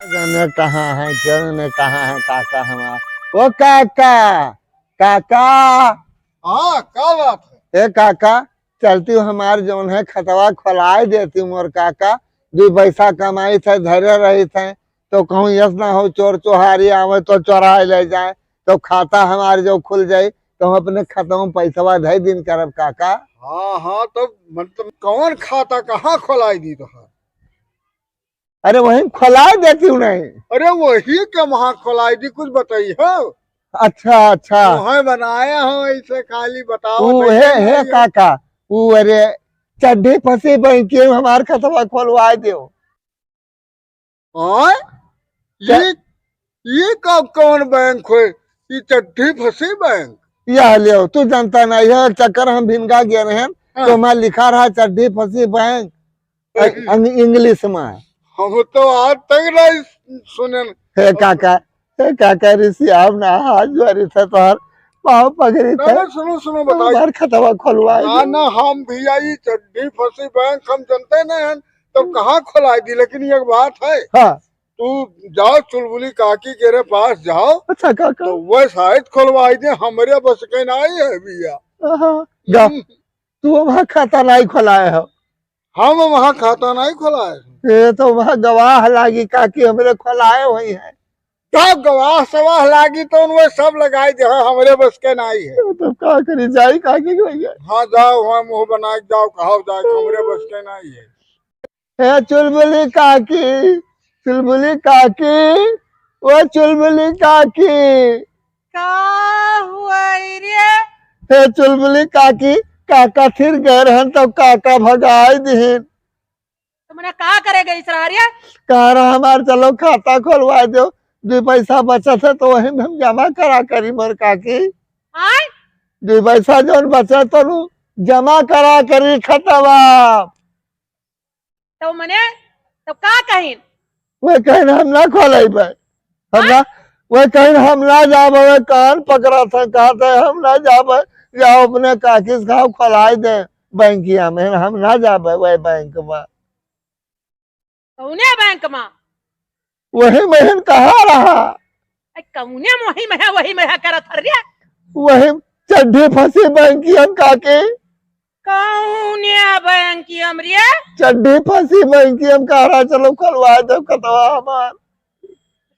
जाने कहाँ है, क्यों ने कहाँ है काका हमारा। ओ काका, काका। हाँ क्या बात है। ए काका, चलती हूँ हमार जौन है खतवा खोलाए देती हूँ मोर काका। दो पैसा कमाई थे, धैर्य रही थे, तो कहूँ यस ना हो चोर चोहारी आवे तो चोराए ले जाए, तो खाता हमारे जो खुल जाये तो हम अपने खाता में पैसा धै दिन करब काका। हाँ हाँ, तो मतलब कौन खाता कहाँ खोलाई दी तो है? अरे वही खोलाए देती हूँ नहीं। अरे वही के वहाँ खोलाई दी, कुछ बताइए हो। अच्छा अच्छा, वहाँ बनाया हो ऐसे खाली बताओ। वो है काका, वो अरे चड्ढे फंसे बैंक हमार खतवा खोलवाए दो। हाँ, ये कब कौन बैंक हो? ये चट्टी फंसी बैंक? यह लियो, तू जानता नहीं है चक्कर हम भिनगा गए हैं। हाँ। तो मैं लिखा रहा चड्ढी फंसी बैंक इंग्लिश में। हम तो आज तक नहीं सुने। हे काका ऋषि आप ना हाथ जोड़ी थे तोहर पाँव पकड़ी थे। सुनो सुनो बताइए। हमार खतवा खोलवाए ना ना, हम भी आई चड्डी फंसी बैंक हम जानते नहीं हैं, तो कहाँ खोलाई दी। लेकिन एक बात है, हाँ। तू जाओ चुलबुली काकी के पास जाओ। अच्छा काका, तो वह शायद खुलवाई दे, हमारे बस के नहीं है भैया। तू वहाँ खाता नहीं खोलाए हो? हम वहाँ खाता नहीं खोलाए। ये तो वहाँ गवाह लागी काकी हमरे खोलाए हुई है। सब गवाह सवाह लागी तो उनमें सब लगाई दे, हमारे बस के नहीं है। तो का करी जाई काकी को भैया। हाँ जाओ, वहाँ मुँह बना के जाओ, कहो जाए, हमारे बस के नहीं है। हे चुलबुली काकी, चुलबुली काकी, वो चुलबुली काकी। का हुआ रे? हे चुलबुली काकी, काका फिर गए रहन तो काका भगाई दीन। तो मैंने का करेगा इस रे? कह रहा हमार चलो खाता खोलवा दो, दो पैसा बचत है तो वही हम जमा करा करी मोर काकी। आय दो पैसा जो बचत तो जमा करा करी खतवा। तो मैंने तो का कहीं वे कहीं हम ना खोले हम ना, वे कहीं हम ना जाब, वे कान पकड़ा था कहा था हम ना जाब, जाओ अपने काकी से खाओ खोलाई दे बैंकिया में, हम ना जाब वही बैंक में। कौने बैंक में? वही महन कहा रहा, कौने मोही में वही में करत हर रे? वही चड्ढी फंसी बैंकी हम काके। कौने बैंक की हमरे? चड्ढी फंसी बैंकी हम कह रहा चलो खोलवा दो खतवा हमार।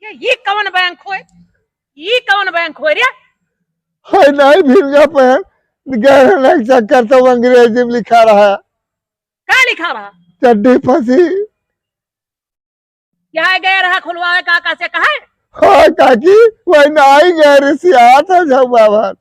ये कौन बैंक होए? ये कौन बैंक होए रे? है नहीं भिंगा पहन गहरे चक्कर तो अंग्रेजी में लिखा रहा। क्या लिखा रहा? चड्ढी फंसी। क्या गए रहा खुलवाए काका से कहा? हाँ काकी, वही नहीं गए रिसिया था बाबा।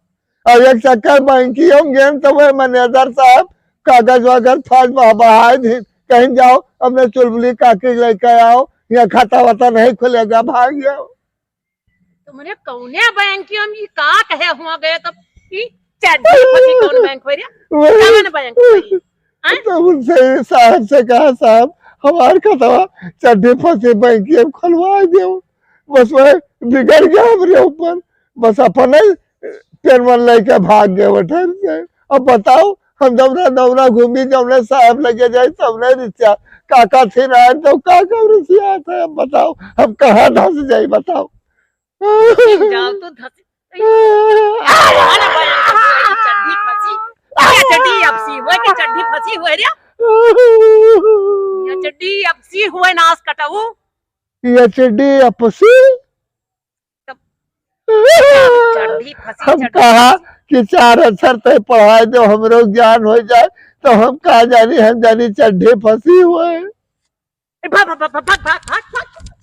और एक चक्कर बैंकी होंगे तो वह मैनेजर साहब कागज वगैरह फाज बहाए थे, कहीं जाओ अपने चुलबुली काकी लेके आओ, यहाँ खाता वाता नहीं खुलेगा, भाग जाओ। तो मैंने कौने बैंक की हम ये का कहे हुआ गए तब कि चड्डी फंसी कौन बैंक होए रे? कौन बैंक होए? तो उनसे साहब से कहा साहब हमारे खतवा चड्ढी फंसी बैंकी हम खुलवा दो। बस वह बिगड़ गया हमारे ऊपर, बस अपने पेनवन लेके भाग गए वठन से। अब बताओ हम दौरा दौरा घूमी जमने साहब लगे जाए सबने रिश्ता काका थे रहे तो काका रिश्ता था। अब बताओ हम कहाँ धंस जाए बताओ। जाओ तो धस चड्डी फंसी, चड्डी अपसी हुए कि चड्डी फंसी हुए रे? ये चड्डी अपसी हुए नाश कटाऊ। ये चड्डी अपसी चड्डी फंसी। हम कहा कि 4 अक्षर तय पढ़ाए दो हमरो ज्ञान हो जाए, तो हम कहा जानी हम जानी चड्ढी फंसी हुए। भाग भाग भाग भाग भाग भाग।